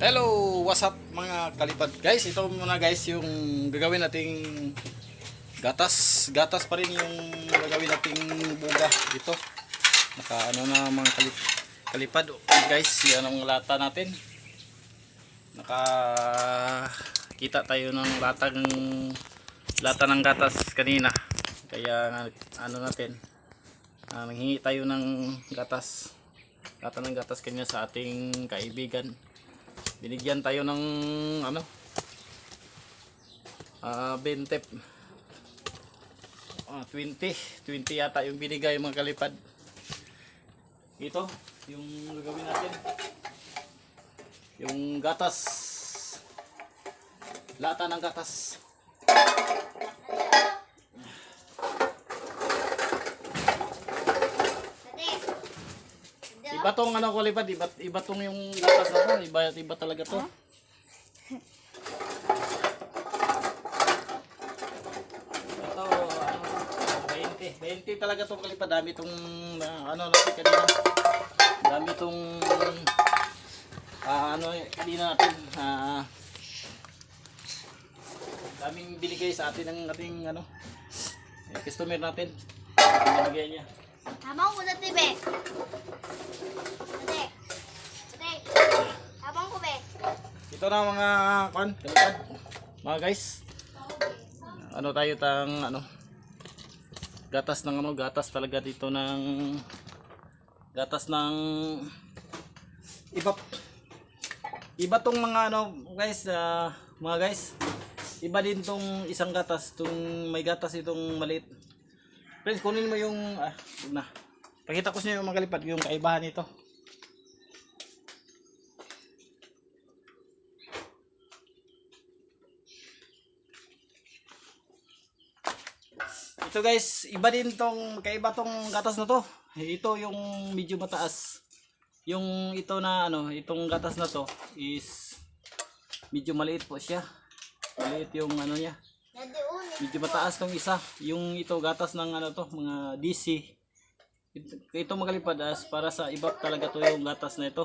Hello, what's up mga kalipad guys? Ito muna guys yung gagawin nating gatas. Gatas pa rin yung gagawin nating buga dito. Naka ano na mga kalipad guys, yan ang lata natin. Naka kita tayo ng lata ng gatas kanina. Kaya ano natin, nanghingi tayo ng gatas. Lata ng gatas kanina sa ating kaibigan. Binigyan tayo ng ano 20 20 yata yung binigay mga kalipad. Ito yung gagawin natin, yung gatas, lata ng gatas. Iba tong ano kalipad, iba tong yung gatas na to, iba talaga to. Ito ano 20 talaga tong kalipad, dami tong ano natin kanina. Dami tong ano kanina natin daming binigay sa atin ng ating ano customer natin. Binigay niya. Habang ko na tibe. Habang ko be. Ito na mga kalipad. Mga guys. Ano tayo tang ano gatas ng ano, gatas talaga dito ng gatas ng iba tong mga ano guys, mga guys. Iba din tong isang gatas, tong may gatas itong maliit. Friends, kunin mo yung na. Pakita ko sa inyo mga kalipad yung kaibahan nito. Ito guys, iba din tong kaiba tong gatas na to. Ito yung medyo mataas. Yung ito na ano, itong gatas na to is medyo maliit po siya. Maliit yung ano niya. Medyo mataas tong isa. Yung ito gatas ng ano to, mga DC. Ito magalipad para sa iba talaga to yung gatas na ito.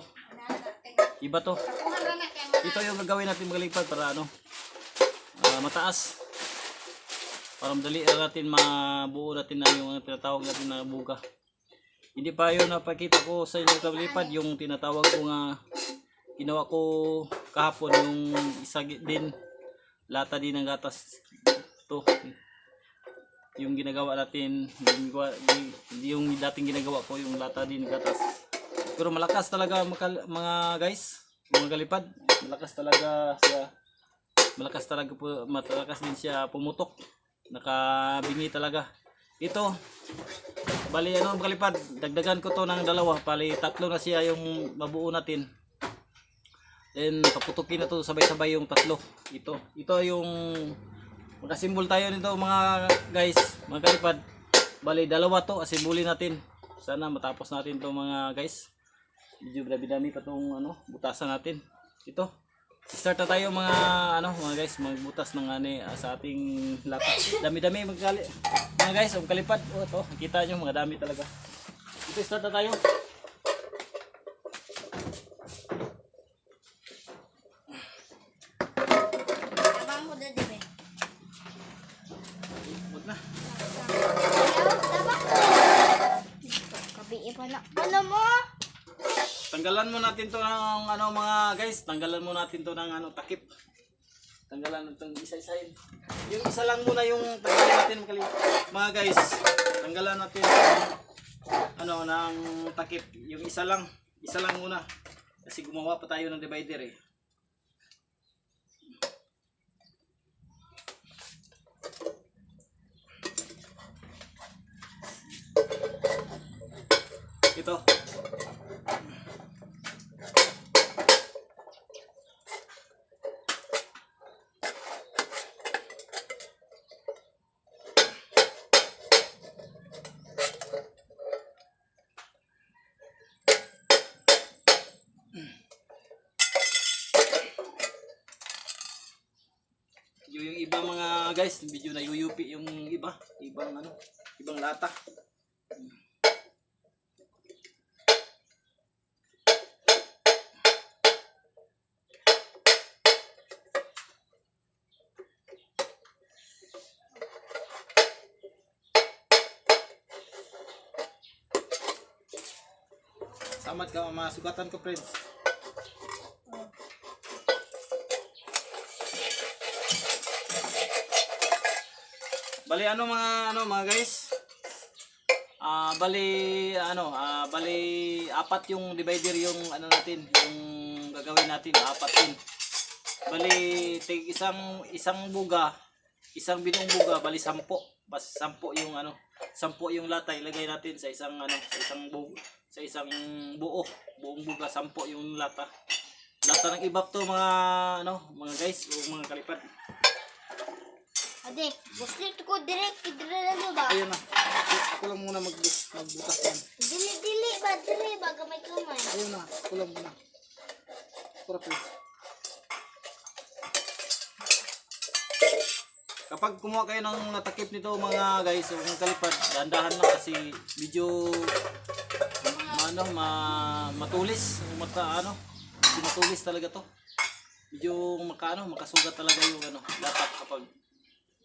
Iba to. Ito yung gagawin natin magalipad para ano, mataas. Para madali natin mabuo natin na yung tinatawag natin na buga. Hindi pa yun napakita ko sa inyo kalipad, yung tinatawag ko nga ginawa ko kahapon, yung isa din lata din ng gatas to. Yung ginagawa natin, yung dating ginagawa ko yung lata din ng gatas. Pero malakas talaga mga guys, mga kalipad, malakas talaga siya. Malakas din siya pumutok. Nakabingi talaga. Ito bali ano mga kalipad, dagdagan ko to ng dalawa, bali tatlo na siya yung mabuo natin. Then paputukin na to sabay-sabay yung tatlo. Ito yung magasimbol tayo nito mga guys, mga kalipad. Bali dalawa to, asimbulin natin. Sana matapos natin to mga guys. Medyo dami pa tong ano, butasan natin. Ito. Start na tayo mga ano mga guys, magbutas ng sa ating lata. Dami-dami mga guys, kalipad. Oh, ito, nakita nyo mga dami talaga. Ito, start na tayo. Habang ko na tibe. Wag na. Kabi pa na. Ano mo? Tanggalan mo natin to ng ano mga guys, tanggalan mo natin to ng ano takip. Tanggalan natin isa-isahin. Yung isa lang muna yung tanggalan natin mga guys. Tanggalan natin ano ng takip. Yung isa lang muna. Kasi gumawa pa tayo ng divider eh. Ito. Yung iba mga guys, video na yuyupi yung ibang ano, ibang lata. Samad ka, masugatan ko, friends. Bali mga guys. Bali apat yung divider yung ano natin, yung gagawin natin, apat din. Bali isang buga, isang binong buga, bali 10. Bas 10 yung 10 yung lata ilagay natin sa isang buong buga, 10 yung lata. Lata ng ibap to mga guys, o mga kalipad. Ade, gusto ko direct idrelo ba? Ayun na. Ako lang muna magbutas yan. Dili ba gamay-gamay. Ayun na, ako lang muna. Perfect. Kapag kumuha kayo ng natakip nito mga guys, o mga kalipad, dahan-dahan lang kasi medyo matulis, matulis talaga to. Medyo makasugat talaga yung latak kapag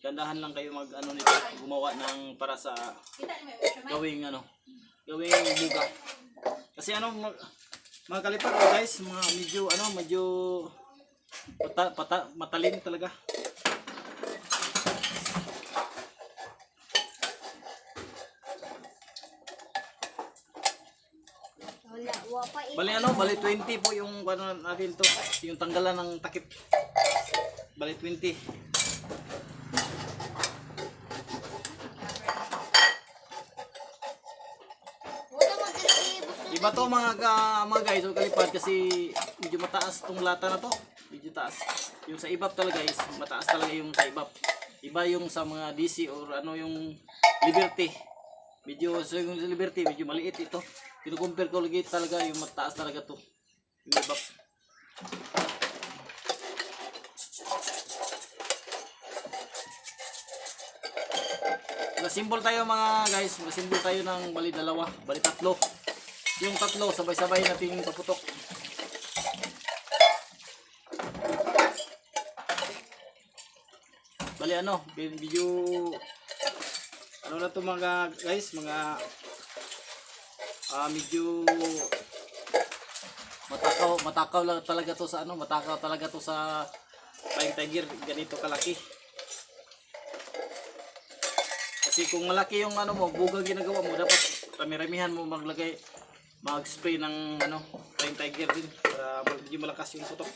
dandahan lang kayo nito, gumawa ng para sa gawing buga. Kasi mga kalipad guys, mga medyo matalim talaga. Bali 20 po yung natin to, yung tanggalan ng takip. Bali 20. Iba to mga guys, o kalipad, kasi medyo mataas tong lata na to. Medyo taas. Yung sa ibap talaga guys, mataas talaga yung sa ibap. Iba yung sa mga DC or yung Liberty. Yung Liberty medyo maliit ito. Kinukumpare ko lagi talaga yung mataas talaga to. Yung ibap. Mag-symbol tayo mga guys, mag-symbol tayo ng bali 2, bali 3. Yung 3 sabay-sabay natin paputok. Bali video na to mga guys, mga medyo matakaw lang talaga to sa matakaw talaga to sa Flying Tiger, ganito kalaki. Kasi kung malaki yung buga ginagawa mo, dapat rami-ramihan mo mag-spray ng Flying Tiger din para medyo malakas yung putok.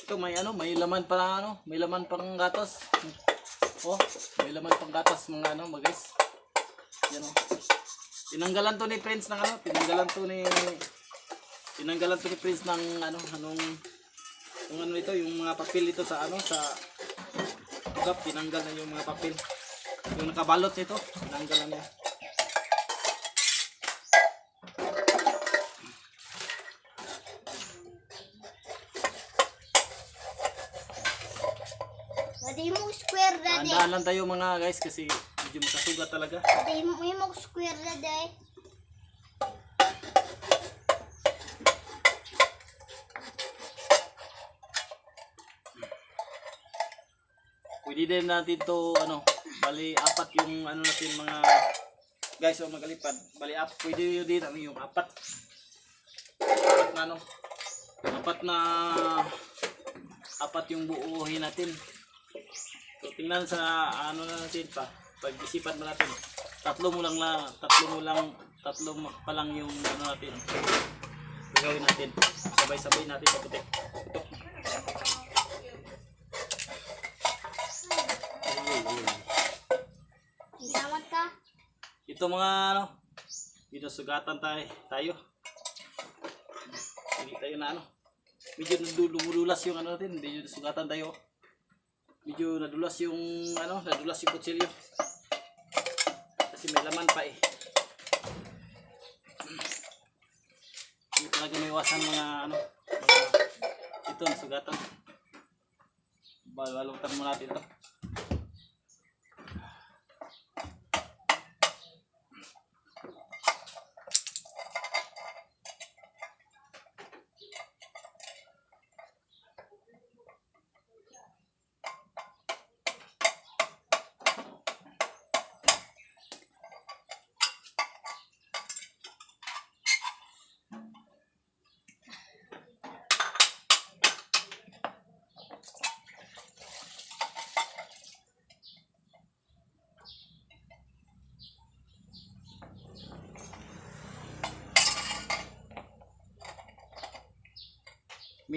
Ito may laman pa may laman pang gatas. Oh, may laman pang gatas mga guys. Yan Tinanggalan to ni Prince ng tinanggalan to ni Prince ng ito, yung mga papel ito sa sa gap, tinanggal na yung mga papel. Yung nakabalot nito, tinanggal na niya. Dadi mo square dadi. Andahan lang tayo mga guys kasi medyo makasugat talaga. Dadi mo square dadi. Pwede din natin to bali 4 yung natin mga guys, o magalipad. Bali pwede din yung 4. 4 yung buuhin natin. So tingnan sa natin pag-isipan mo natin. 3 pa lang yung natin. Gagawin natin. Sabay-sabay natin putok. Salamat ka. Ito mga dito sugatan tayo. Hindi tayo medyo lumululas yung natin, medyo sugatan tayo. Medyo nadulas yung kutsilyo. Kasi may laman pa Hindi talaga may iwasan mga ito nasugatan. Balutan mo natin ito.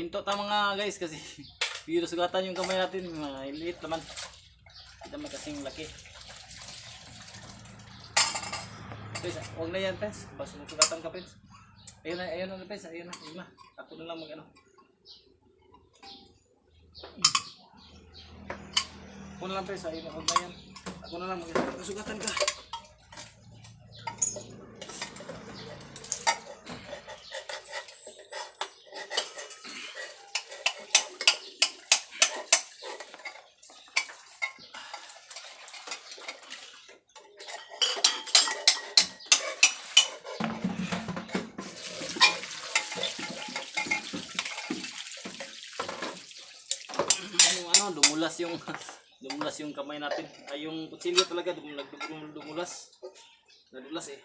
Minto ta mga guys kasi biro sugatan yung kamay natin, maliit naman. Hindi naman kasing laki. Pres, huwag na yan, Pres. Basta sugatan ka, Pres. Ayun na, Pres. Ayun na. Ako na lang mag-ano. Ako na lang, Pres. Ayun na, huwag na yan. Ako na lang mag-sugatan ka. Dumulas yung kamay natin. Ay yung kutsilyo talaga dumulas. Nadulas eh.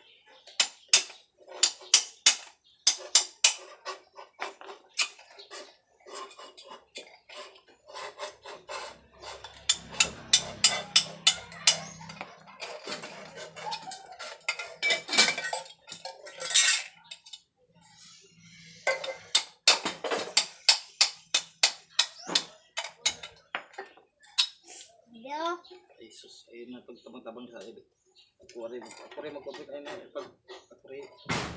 Yo. Ay sus, ayun na pagtabang-tabang sa ibig. Ako rin magkopit. Ayun na,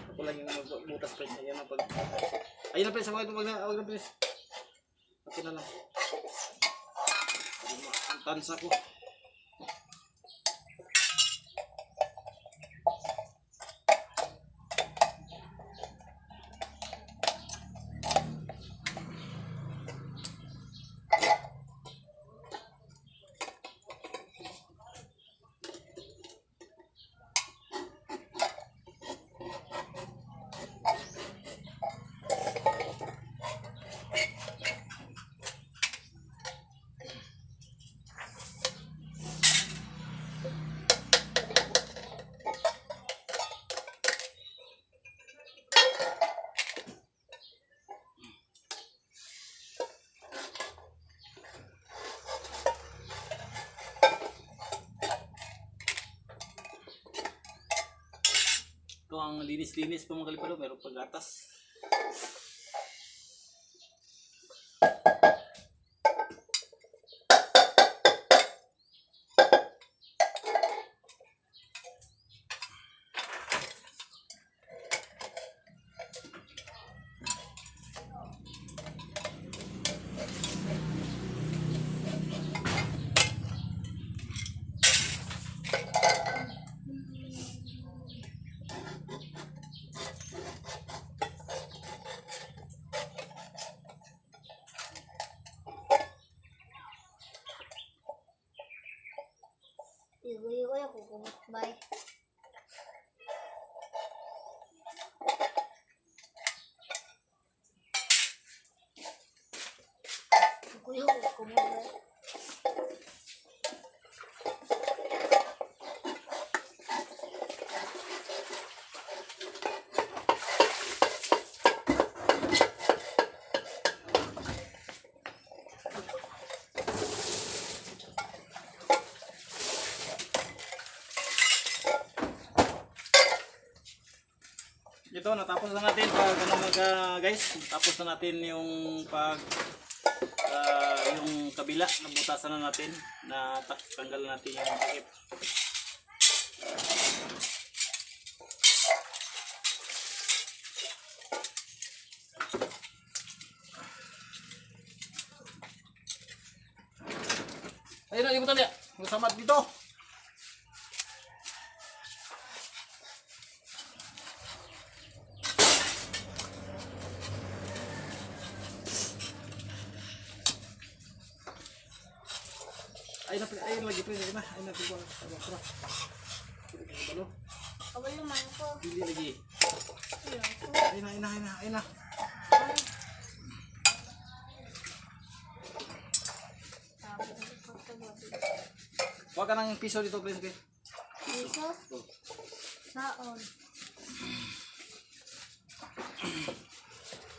ako lang yung magbutas pa. Ayun na pag... Ayun na Pres, wag na Pres. Okay na lang. Ang tansa ko. Ito ang linis-linis pa mga kalipado, meron pang gatas. Igo ako kumutbay. Igo ako kumutbay. Ito, natapos na natin pag ano mga guys, tapos na natin yung pag yung kabila, nabutasan na natin, na tanggal natin yung takip. Ayun na, libutan niya. Masamat dito. Ayun lagi pre, ayun na tuwa. Tara. Balo. Kabalo man ko. Dili lagi. Ayun na. Huwag ka ng piso dito pre, okay? Piso? Saon?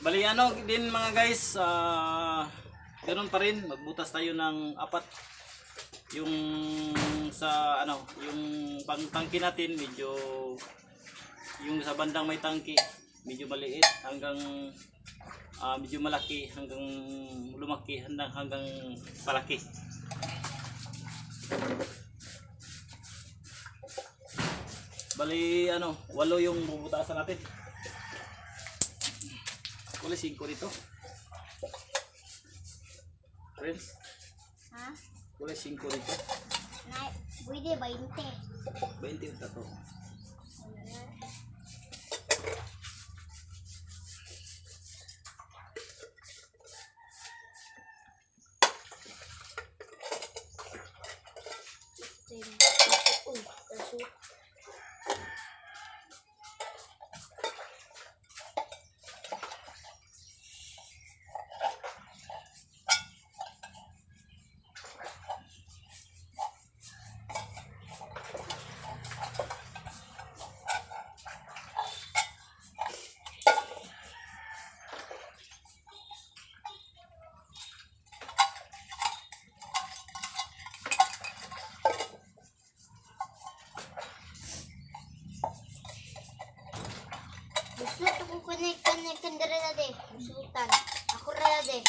Bali ano din mga guys, ganoon pa rin, magbutas tayo ng 4. Yung sa ano, yung pangtangki natin medyo, yung sa bandang may tangki medyo maliit, hanggang medyo malaki hanggang lumaki hanggang palaki. Bali ano, 8 yung bubutasan natin. Kulay 5 dito. Friends, Ha? kulay 5 dito. Na, pwede 20. 20 yung tato. Uy, kaso. Gusto ko connect dere na de. Sultan. Ako ra de.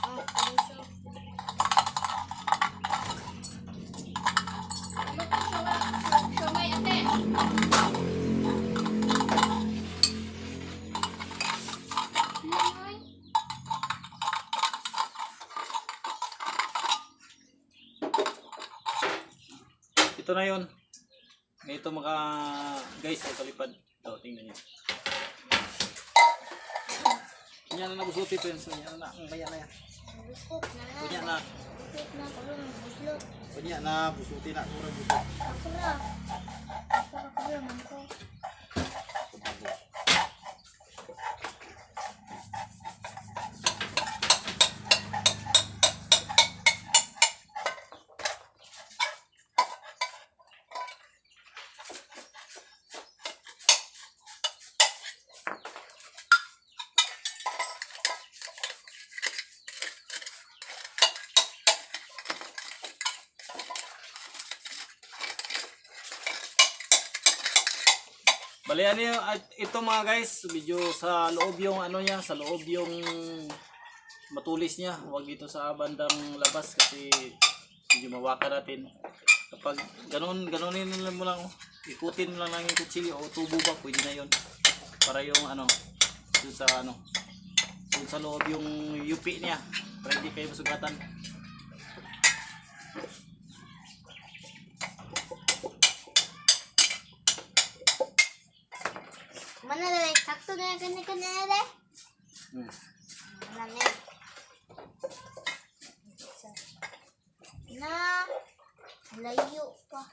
Oh, gusto. Siomay ate. Siomay. Ito na yun. Ito mga guys ay palipad. Ito, tingnan nyo. Kunya na nabusuti friends. Kunya na kaya na yan. Gusto na. Kunya na. Gusto na ko lang gusto. Kunya na busuti na. Kurang busuti. Ako ra. Ako ra man ko. Bali ano yung, ito mga guys, medyo sa loob yung ano niya, sa loob yung matulis niya. Huwag dito sa bandang labas kasi medyo mawaka natin. Kapag ganunin mo lang, ikutin mo lang ng yung kutsilyo o tubo ba, pwede na yun. Para yung ano, dun sa ano, dun sa loob yung yupi niya. Para hindi kayo masugatan. Mana na sakto na kanya na de. Mana na. Na layo pa.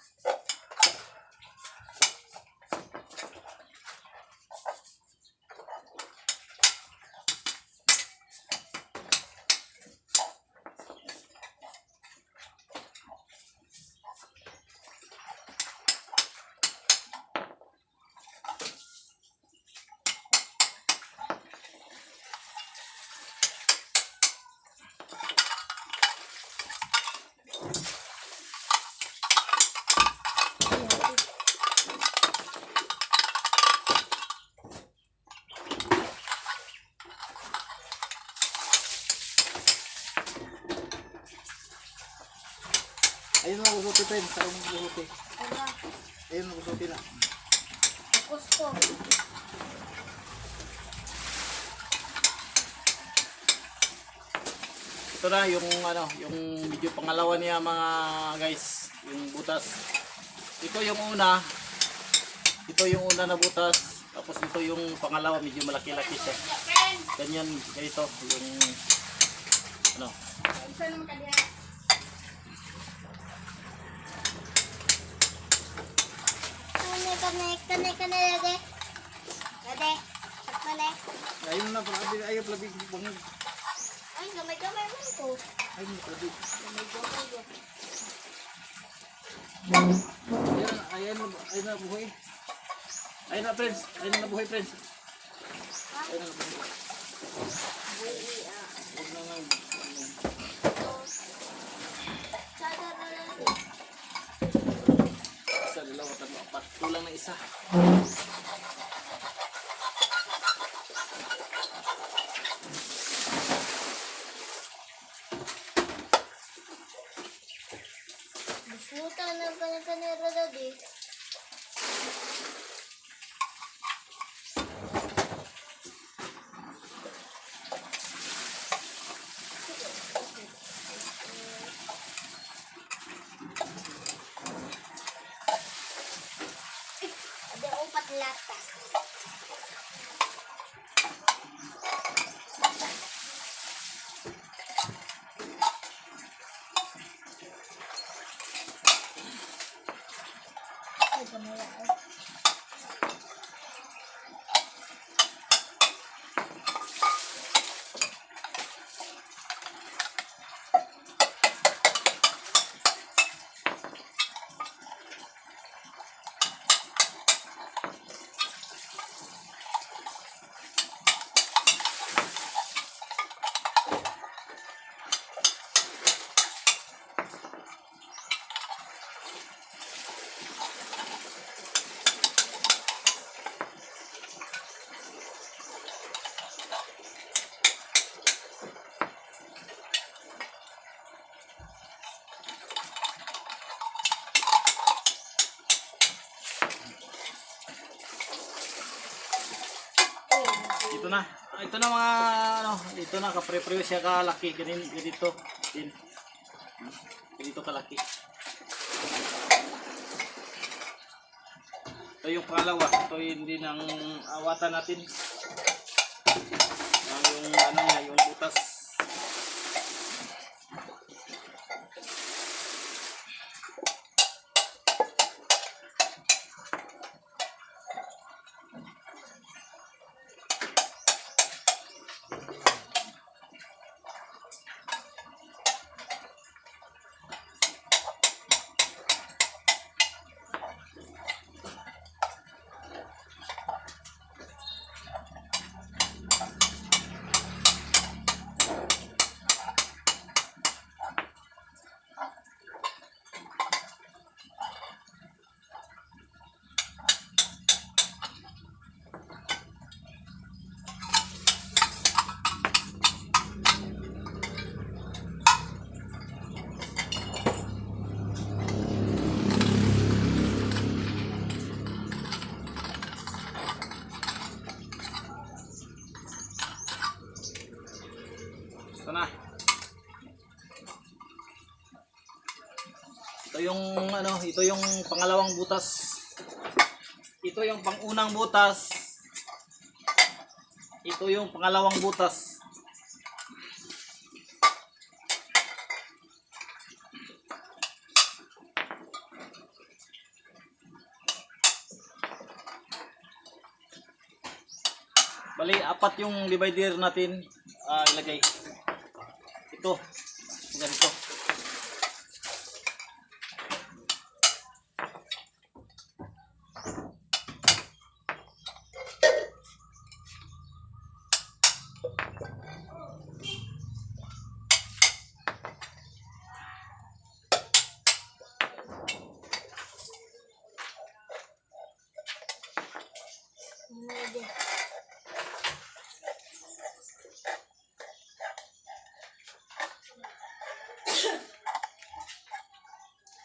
Ayun na busuti friends, ayun na busuti. Wala. Ayun na busuti na. Gusto. Ito na yung ano, yung medyo pangalawa niya mga guys, yung butas. Ito yung una. Ito yung una na butas. Tapos ito yung pangalawa, medyo malaki-laki siya. Ganyan, ganito yung ano. Isa naman ka diha. Kane de. Kade. Sakmane. Ayun na, ayaw labig bangag. Ay, gamay-gamay man ko. Ayun na, labig. Gamay-gamay ko. Ayun na buhay. Ayun na friends, ayun na buhay friends. Ayun na buhay. Huwag na nga. Isa, dalawa, tatlo, apat. Kulang na isa. Busutan na kanya-kanya daw di. Ada upat lata. Ay, kamaya. Ito na. Ito na mga ano, ito na kapre-preo siya kalaki ganito din. Ganito kalaki. Ito yung pangalawa. Ito yung din ang awatan natin. Yung ano niya, yung butas. Ito na. Ito yung ano, ito yung pangalawang butas. Ito yung pangunang butas. Ito yung pangalawang butas. Bali, apat yung divider natin ilagay. Ito. Ganito. Hindi.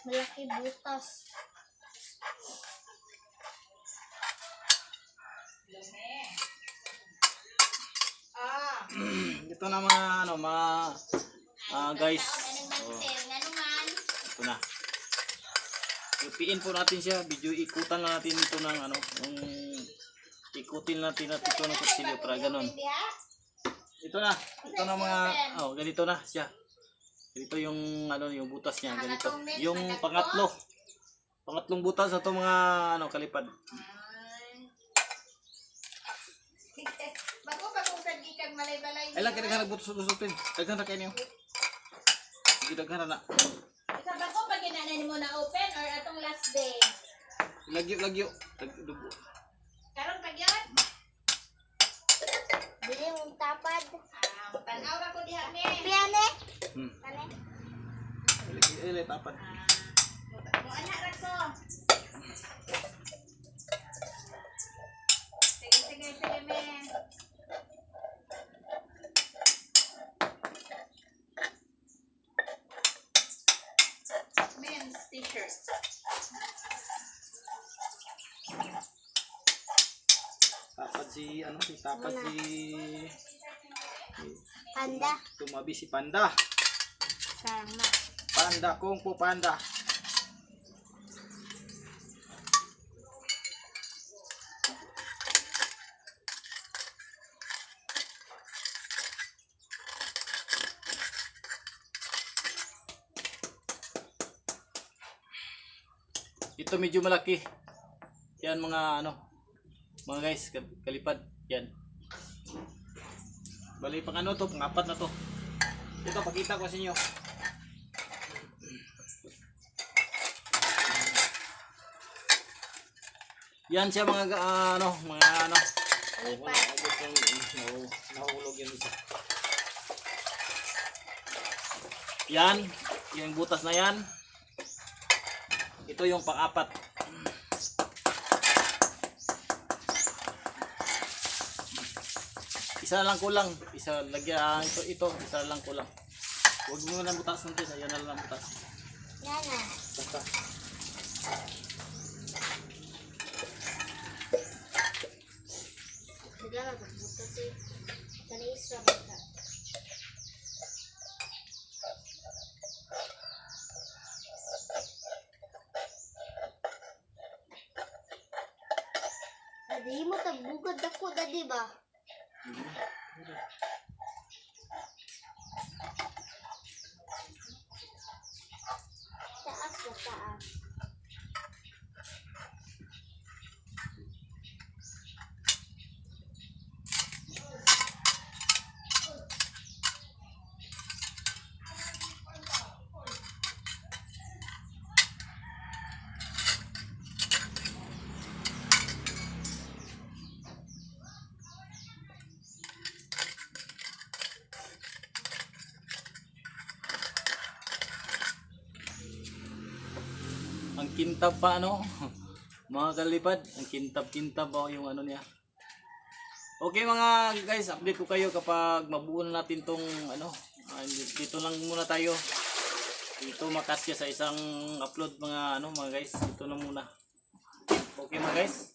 Malaki butas. Ito na mga ano, mga guys. Oh, ito na. Ipiin po natin siya, video ikutan lang natin ito ng ano, yung ikutin natin at ito ng kutsilyo para ganun. Ito na mga, oh, ganito na siya. Ganito yung ano, yung butas niya, ganito. Yung pangatlong butas na to mga ano, kalipad. Bago pag-usad ikag malay-balay. Ay lang kaya nagbutos-butusin. Daghan na kayo niyo. Sige, daghan na. Sa bago pag ginananin mo na open or atong last day? Lagyo. Dugo. Karon pag yun? Bili mong tapad. Tanaw ra ko diha me. Piane. Kani? Ilay tapan. Mo anak ra ko. Sige me. Men, t-shirt. Tapad si ano, si Panda. tumabi si Panda. Sarang na. Panda, Kung Fu Panda. Ito medyo malaki. Yan mga ano, mga guys, kalipad. Yan. Bali pang ano to, pang-apat na to. Ito, pakita ko sa inyo. Yan siya mga mga ano. Lipat. Nahulog yan isa. Yan, yung butas na yan. Ito yung pang-apat. Isa lang kulang. Isa lagyan ito, isa lang kulang. Huwag mo na butas natin, ayan na lang butas. Yan na. Basta. Bigla na magbutas eh. Kanisa baka. Dadi mo tagbugad ako, dadi ba? Taas na taas. Ang kintab pa ano, mga kalipad, ang kintab-kintab oh, yung ano niya. Okay mga guys, update ko kayo kapag mabuo na natin tong ano, dito lang muna tayo. Dito makasya sa isang upload mga ano mga guys, dito na muna. Okay mga guys.